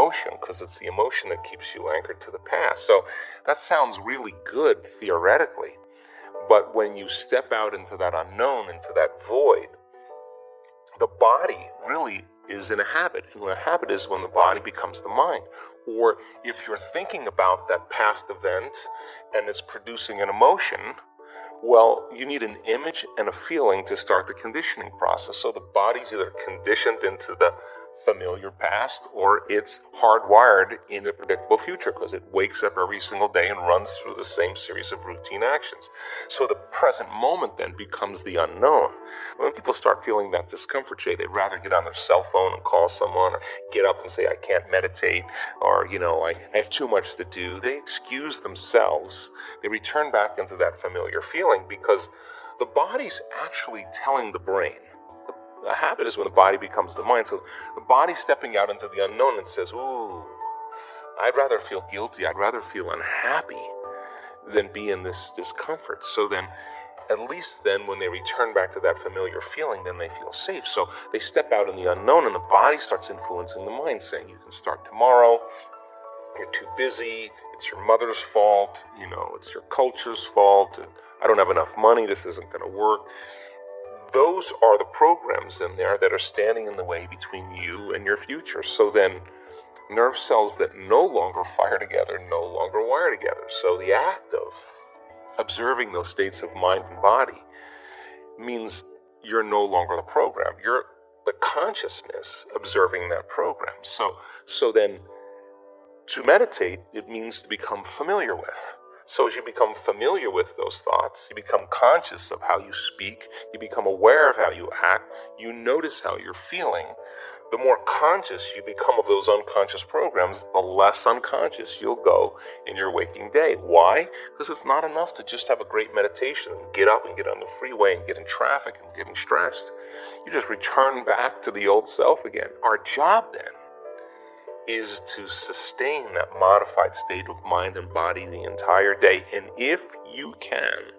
emotion, because it's the emotion that keeps you anchored to the past. So that sounds really good theoretically, but when you step out into that unknown, into that void, the body really is in a habit. And a habit is when the body becomes the mind. Or if you're thinking about that past event and it's producing an emotion, well, you need an image and a feeling to start the conditioning process. So the body's either conditioned into the familiar past or it's hardwired in a predictable future because it wakes up every single day and runs through the same series of routine actions. So the present moment then becomes the unknown. When people start feeling that discomfort, they'd rather get on their cell phone and call someone, or get up and say, I can't meditate, or, I have too much to do. They excuse themselves. They return back into that familiar feeling because the body's actually telling the brain. A habit is when the body becomes the mind. So the body's stepping out into the unknown and says, ooh, I'd rather feel guilty, I'd rather feel unhappy than be in this discomfort. So then, at least then when they return back to that familiar feeling, then they feel safe. So they step out in the unknown and the body starts influencing the mind, saying you can start tomorrow, you're too busy, it's your mother's fault, it's your culture's fault, and I don't have enough money, this isn't going to work. Those are the programs in there that are standing in the way between you and your future. So then nerve cells that no longer fire together no longer wire together. So the act of observing those states of mind and body means you're no longer the program. You're the consciousness observing that program. So then to meditate, it means to become familiar with. So as you become familiar with those thoughts, you become conscious of how you speak, you become aware of how you act, you notice how you're feeling. The more conscious you become of those unconscious programs, the less unconscious you'll go in your waking day. Why? Because it's not enough to just have a great meditation and get up and get on the freeway and get in traffic and getting stressed. You just return back to the old self again. Our job then is to sustain that modified state of mind and body the entire day. And if you can,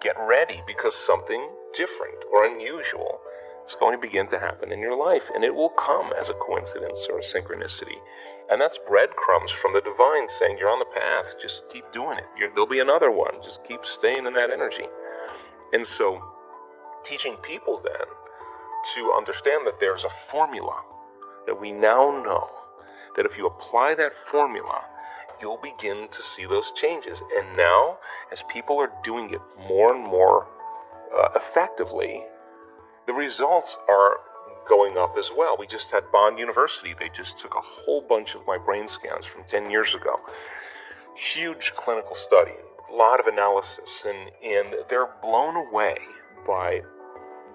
get ready because something different or unusual is going to begin to happen in your life. And it will come as a coincidence or a synchronicity. And that's breadcrumbs from the divine saying you're on the path. Just keep doing it. There'll be another one. Just keep staying in that energy. And so teaching people then to understand that there's a formula that we now know, that if you apply that formula, you'll begin to see those changes. And now, as people are doing it more and more effectively, the results are going up as well. We just had Bond University. They just took a whole bunch of my brain scans from 10 years ago. Huge clinical study, a lot of analysis, and they're blown away by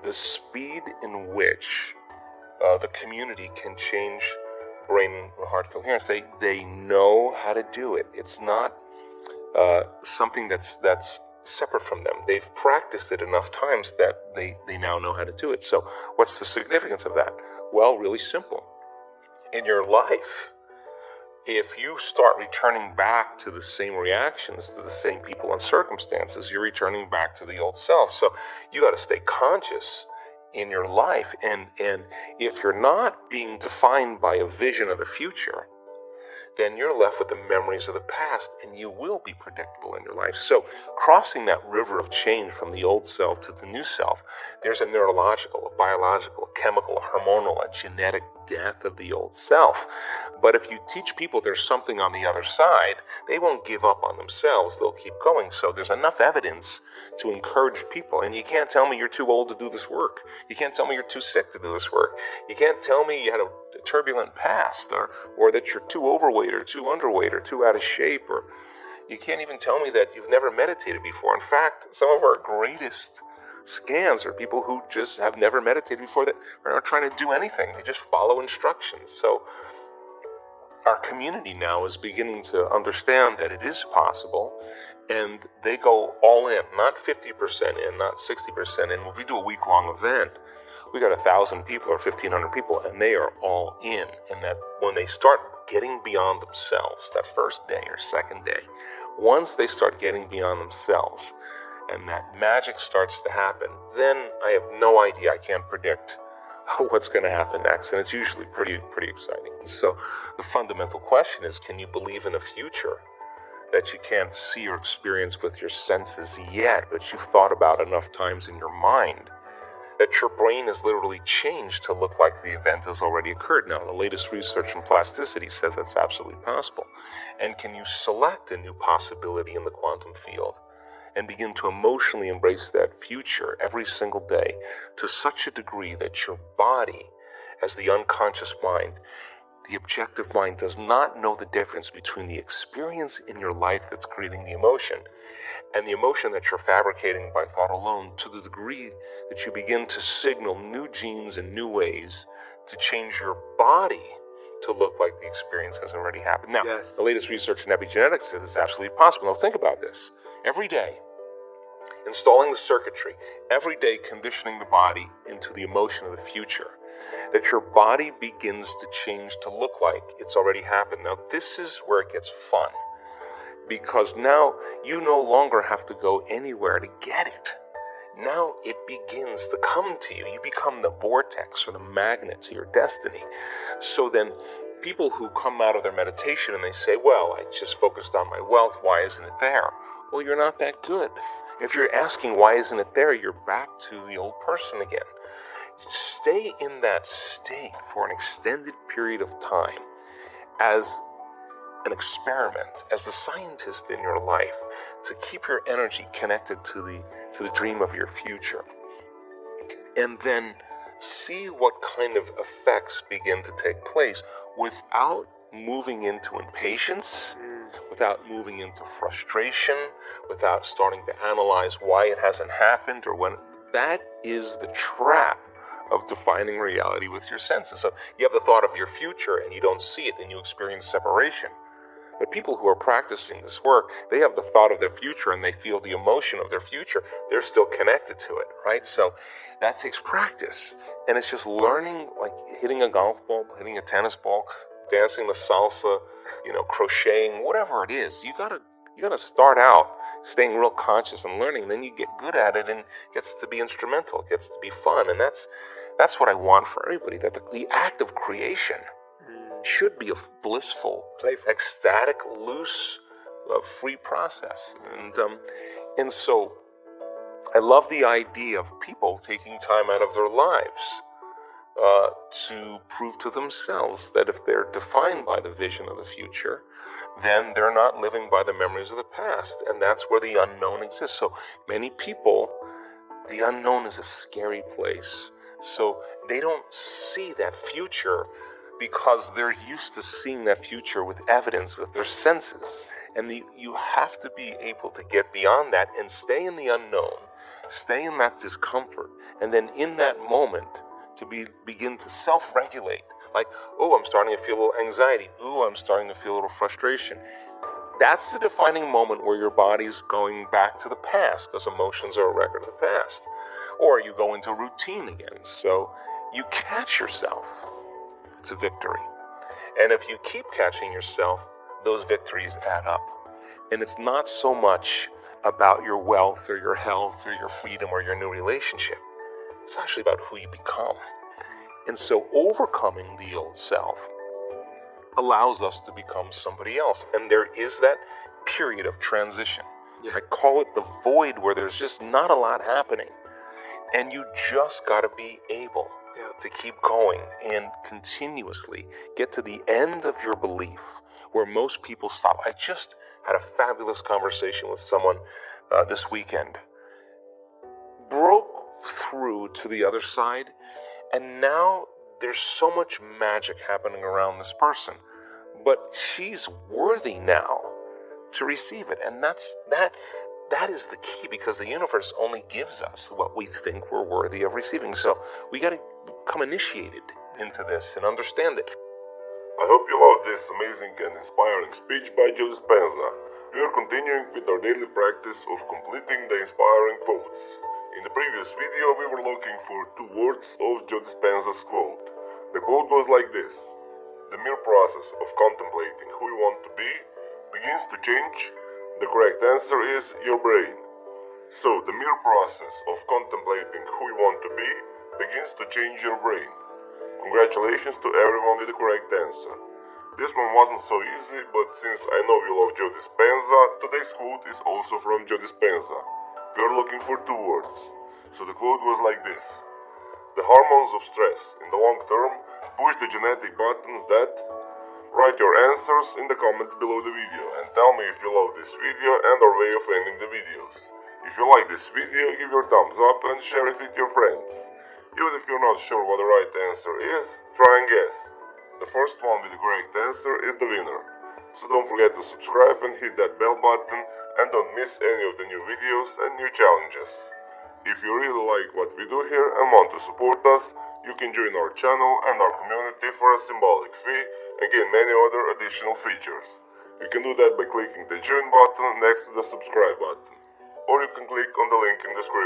the speed in which the community can change brain and heart coherence. They know how to do it. It's not something that's separate from them. They've practiced it enough times that they now know how to do it. So what's the significance of that? Well, really simple. In your life, if you start returning back to the same reactions, to the same people and circumstances, you're returning back to the old self. So you got to stay conscious in your life. And if you're not being defined by a vision of the future, then you're left with the memories of the past, and you will be predictable in your life. So crossing that river of change from the old self to the new self, there's a neurological, a biological, a chemical, a hormonal, a genetic death of the old self. But if you teach people there's something on the other side, they won't give up on themselves. They'll keep going. So there's enough evidence to encourage people. And you can't tell me you're too old to do this work. You can't tell me you're too sick to do this work. You can't tell me you had a turbulent past, or that you're too overweight or too underweight or too out of shape, or you can't even tell me that you've never meditated before. In fact, some of our greatest scans are people who just have never meditated before, that are not trying to do anything. They just follow instructions. So our community now is beginning to understand that it is possible, and they go all in, not 50% in, not 60% in. If we do a week-long event, we got 1,000 people or 1,500 people, and they are all in. And that when they start getting beyond themselves, that first day or second day, once they start getting beyond themselves and that magic starts to happen, then I have no idea, I can't predict what's going to happen next, and it's usually pretty exciting. So the fundamental question is, can you believe in a future that you can't see or experience with your senses yet, but you've thought about enough times in your mind that your brain has literally changed to look like the event has already occurred? Now, the latest research in plasticity says that's absolutely possible. And can you select a new possibility in the quantum field and begin to emotionally embrace that future every single day to such a degree that your body, as the unconscious mind, the objective mind, does not know the difference between the experience in your life that's creating the emotion and the emotion that you're fabricating by thought alone, to the degree that you begin to signal new genes and new ways to change your body to look like the experience has already happened. Now, the latest research in epigenetics says it's absolutely possible. Now think about this. Every day, installing the circuitry, every day conditioning the body into the emotion of the future, that your body begins to change to look like it's already happened. Now, this is where it gets fun, because now you no longer have to go anywhere to get it. Now it begins to come to you. You become the vortex or the magnet to your destiny. So then people who come out of their meditation and they say, well, I just focused on my wealth, why isn't it there? Well, you're not that good. If you're asking why isn't it there, you're back to the old person again. Stay in that state for an extended period of time as an experiment, as the scientist in your life, to keep your energy connected to the dream of your future. And then see what kind of effects begin to take place without moving into impatience, without moving into frustration, without starting to analyze why it hasn't happened or when. That is the trap of defining reality with your senses. So you have the thought of your future and you don't see it, and you experience separation. But people who are practicing this work, they have the thought of their future and they feel the emotion of their future. They're still connected to it, right? So that takes practice. And it's just learning, like hitting a golf ball, hitting a tennis ball, dancing the salsa, crocheting, whatever it is. You gotta start out staying real conscious and learning. Then you get good at it and it gets to be instrumental. It gets to be fun. And that's what I want for everybody, that the act of creation should be a blissful, ecstatic, loose, free process. And so I love the idea of people taking time out of their lives to prove to themselves that if they're defined by the vision of the future, then they're not living by the memories of the past. And that's where the unknown exists. So many people, the unknown is a scary place. So they don't see that future because they're used to seeing that future with evidence, with their senses. And you have to be able to get beyond that and stay in the unknown, stay in that discomfort, and then in that moment to begin to self-regulate. Like, oh, I'm starting to feel a little anxiety. Ooh, I'm starting to feel a little frustration. That's the defining moment where your body's going back to the past, because emotions are a record of the past. Or you go into routine again. So you catch yourself. It's a victory. And if you keep catching yourself, those victories add up. And it's not so much about your wealth or your health or your freedom or your new relationship. It's actually about who you become. And so overcoming the old self allows us to become somebody else. And there is that period of transition. I call it the void, where there's just not a lot happening. And you just got to be able to keep going and continuously get to the end of your belief, where most people stop. I just had a fabulous conversation with someone this weekend. Broke through to the other side, and now there's so much magic happening around this person. But she's worthy now to receive it. And that is the key, because the universe only gives us what we think we're worthy of receiving. So we got to become initiated into this and understand it. I hope you loved this amazing and inspiring speech by Joe Dispenza. We are continuing with our daily practice of completing the inspiring quotes. In the previous video, we were looking for 2 words of Joe Dispenza's quote. The quote was like this: "The mere process of contemplating who you want to be begins to change. The correct answer is your brain." So, the mere process of contemplating who you want to be begins to change your brain. Congratulations to everyone with the correct answer. This one wasn't so easy, but since I know you love Joe Dispenza, today's quote is also from Joe Dispenza. We are looking for two words. So the quote was like this. The hormones of stress, in the long term, push the genetic buttons that... Write your answers in the comments below the video and tell me if you love this video and our way of ending the videos. If you like this video, give your thumbs up and share it with your friends. Even if you're not sure what the right answer is, try and guess. The first one with the correct answer is the winner. So don't forget to subscribe and hit that bell button and don't miss any of the new videos and new challenges. If you really like what we do here and want to support us, you can join our channel and our community for a symbolic fee and gain many other additional features. You can do that by clicking the join button next to the subscribe button, or you can click on the link in the description.